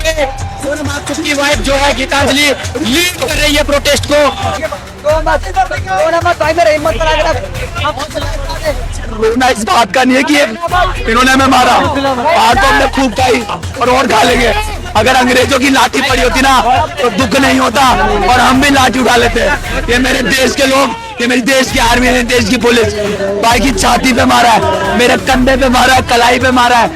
पे सोनम वांगचुक की वाइफ जो है गीतांजलि लीड कर रही है प्रोटेस्ट को। रोना इस बात का नहीं है कि इन्होंने हमें मारा, आज तो हमने खूब खाई और खा लेंगे। अगर अंग्रेजों की लाठी पड़ी होती ना तो दुख नहीं होता और हम भी लाठी उठा लेते। ये मेरे देश के लोग, ये मेरी देश की आर्मी है, देश की पुलिस भाई की छाती पे मारा है, मेरे कंधे पे मारा है, कलाई पे मारा है।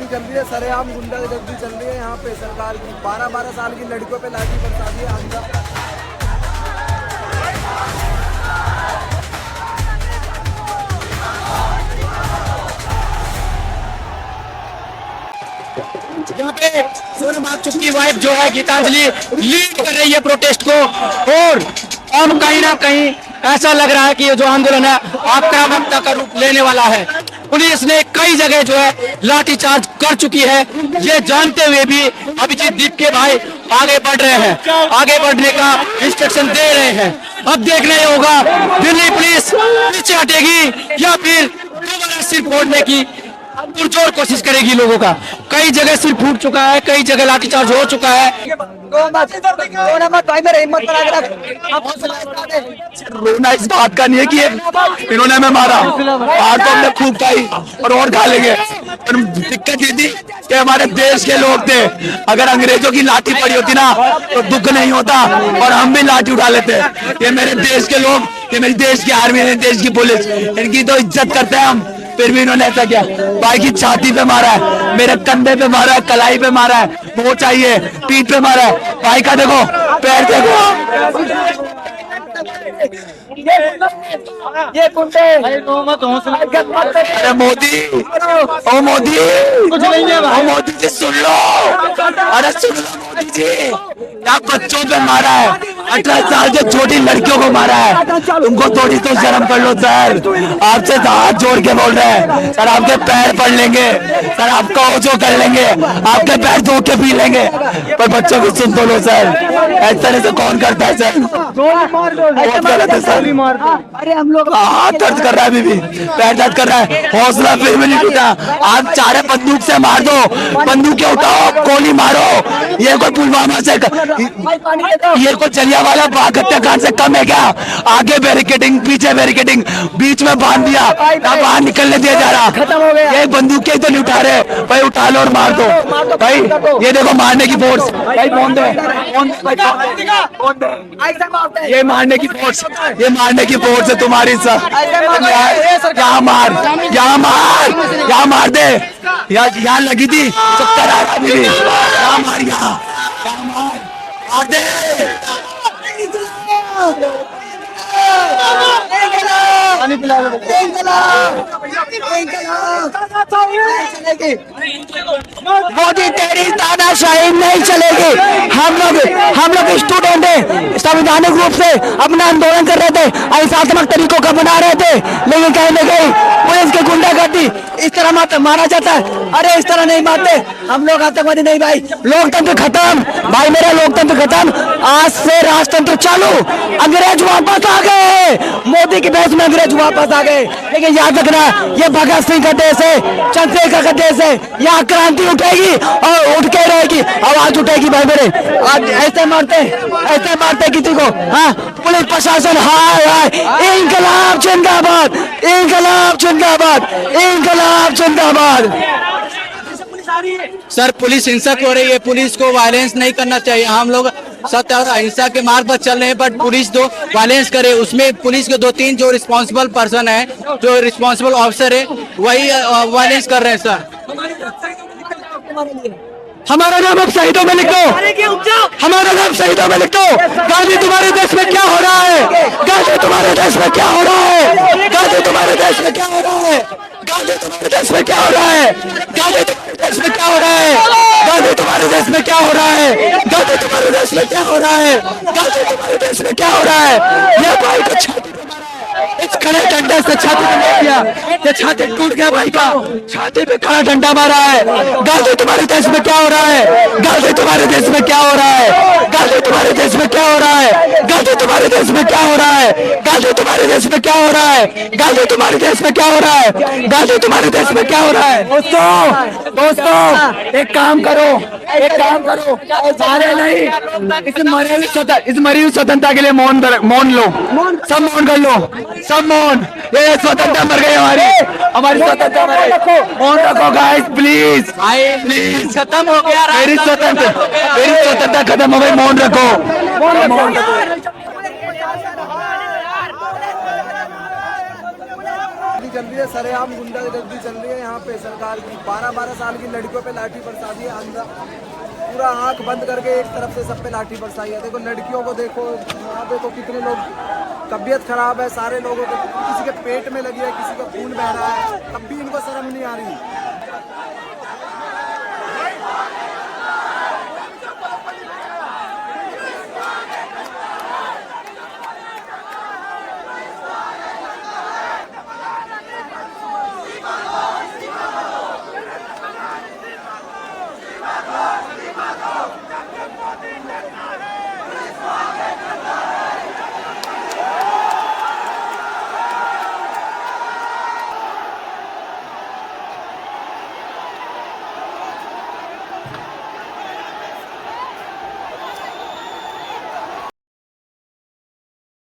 चल रही है सरेआम गुंडागर्दी चल रही है यहाँ पे। सरकार की 12-12 साल की लड़कियों पे लाठी बरसा दी है। यहाँ पे सोनम वांगचुक की वाइफ जो है गीतांजलि लीड कर रही है प्रोटेस्ट को। और अब कहीं ना कहीं ऐसा लग रहा है कि ये जो आंदोलन है आक्रामकता का रूप लेने वाला है। पुलिस ने कई जगह जो है लाठीचार्ज कर चुकी है। ये जानते हुए भी अभिजीत दीप के भाई आगे बढ़ रहे हैं, आगे बढ़ने का इंस्ट्रक्शन दे रहे हैं। अब देखने होगा दिल्ली पुलिस पीछे हटेगी या फिर दोबारा सिर फोड़ने की पुरजोर कोशिश करेगी लोगों का। कई जगह सिर फूट चुका है, कई जगह लाठीचार्ज हो चुका है। रोना इस बात का नहीं है कि इन्होंने हमें मारा, आज तो हमने खूब खाई और खा लेंगे। पर दिक्कत ये थी कि हमारे देश के लोग थे, अगर अंग्रेजों की लाठी पड़ी होती ना तो दुख नहीं होता और हम भी लाठी उठा लेते। ये मेरे देश के लोग, ये मेरी देश की आर्मी है, देश की पुलिस, इनकी तो इज्जत करते हैं हम, फिर भी इन्होंने ऐसा किया। भाई की छाती पे मारा है, मेरे कंधे पे मारा है, कलाई पे मारा है, वो चाहिए पीठ पे मारा है। भाई का देखो, पैर देखो। ये कुंडे अरे मोदी, ओ मोदी, ओ मोदी जी सुन लो, अरे सुन लो मोदी जी, क्या बच्चों पे मारा है, 18 साल से छोटी लड़कियों को मारा है। तुमको थोड़ी तो शर्म कर लो सर, आपसे हाथ जोड़ के बोल रहे हैं सर, आपके पैर पड़ लेंगे सर, आपका ओझो कर लेंगे, आपके पैर धो के पी लेंगे, पर बच्चों को सुन तो लो सर। इस तरह से कौन करता है सर, बहुत गलत है सर। अरे हम लोग हाथ दर्द कर रहा है, अभी भी पैर दर्द कर रहा है, हौसला फिर भी नहीं टूटा। आप चाहे बंदूक से मार दो, बंदूक उठाओ, गोली मारो, ये कोई पुलवामा से, ये कोई जलियांवाला बाग हत्याकांड से कम है क्या? आगे बैरिकेडिंग, पीछे बैरिकेडिंग, बीच में बांध दिया, ना बाहर निकलने दिया जा रहा। ये बंदूक के तो नहीं उठा रहे भाई, उठा लो और मार दो भाई। ये देखो मारने की फोर्स भाई, ये मारने की फोर्स, ये मारने की फोर्स है तुम्हारी सर। यहाँ मार, यहाँ मार, यहाँ मार दे, यहाँ लगी थी चक्कर आ रहा भी, यहाँ मार, यहाँ मार दे। मोदी तेरी तानाशाही नहीं चलेगी। हम लोग स्टूडेंट हैं, संवैधानिक रूप से अपना आंदोलन कर रहे थे, अहिंसात्मक तरीकों का बना रहे थे, लेकिन कहीं न कहीं पुलिस की गुंडागर्दी इस तरह मारा जाता है। अरे इस तरह नहीं मारते हम लोग, आतंकवादी नहीं भाई। लोकतंत्र खत्म भाई, मेरा लोकतंत्र खत्म। आज से राजतंत्र चालू। अंग्रेज वापस आ गए, मोदी की बहस में अंग्रेज वापस आ गए। लेकिन याद रखना, ये भगत सिंह का देश है, चंद्रशेखर का देश है। यहाँ क्रांति उठेगी और उठ के रहेगी, आवाज उठेगी भाई मेरे। आज ऐसे मारते किसी को, हाँ पुलिस प्रशासन, हाय हाय, इंकलाब जिंदाबाद, इंकलाब जिंदाबाद, इंकलाब जिंदाबाद। सर पुलिस हिंसक हो रही है, पुलिस को वायलेंस नहीं करना चाहिए। हम लोग सत्य और अहिंसा के मार्ग पर चल रहे हैं, बट पुलिस जो वायलेंस करे उसमें पुलिस के 2-3 जो रिस्पॉन्सिबल पर्सन है, जो रिस्पॉन्सिबल ऑफिसर है, वही वायलेंस कर रहे हैं सर। हमारा नाम अब शहीदों में लिख दो, हमारा नाम शहीदों में लिख दो। गांधी तुम्हारे देश में क्या हो रहा है, गांधी तुम्हारे देश में क्या हो रहा है, गांधी तुम्हारे देश में क्या हो रहा है, गांधी तुम्हारे देश में क्या हो रहा है, गांधी तुम्हारे देश में क्या हो रहा है, गांधी तुम्हारे देश में क्या हो रहा है, गांधी तुम्हारे देश में क्या हो रहा है, गांधी तुम्हारे देश में क्या हो रहा है। ये भाई को छाती पे मारा है, इस खड़े डंडे से छाती पे मार दिया, ये छाती टूट गया भाई का, छाती पे खड़ा डंडा मारा है। गांधी तुम्हारे देश में क्या हो रहा है, गांधी तुम्हारे देश में क्या हो रहा है, गांधी तुम्हारे देश में क्या हो रहा है, गांधी तुम्हारे देश में क्या हो रहा है? गांधी तुम्हारे देश में क्या हो रहा है? गांधी तुम्हारे देश में क्या हो रहा है? गांधी तुम्हारे देश में क्या हो रहा है? दोस्तों एक काम करो, सारे नहीं, इस मरी हुई स्वतंत्रता के लिए मौन लो, सब मौन कर लो, सब मौन। ये स्वतंत्रता मर गई हमारी स्वतंत्रता मर गई। मौन रखो गाइस प्लीज, प्लीज खत्म हो गया मेरी स्वतंत्रता खत्म हो गई। मौन रखो। चल रही है, सरेआम गुंडागर्दी चल रही है यहाँ पे। सरकार की 12-12 साल की लड़कियों पे लाठी बरसा दी है, अंदर पूरा आंख बंद करके एक तरफ से सब पे लाठी बरसाई है। देखो लड़कियों को देखो, वहाँ देखो कितने लोग, तबीयत खराब है सारे लोगों को, किसी के पेट में लगी है, किसी का खून बह रहा है, तब भी इनको शर्म नहीं आ रही।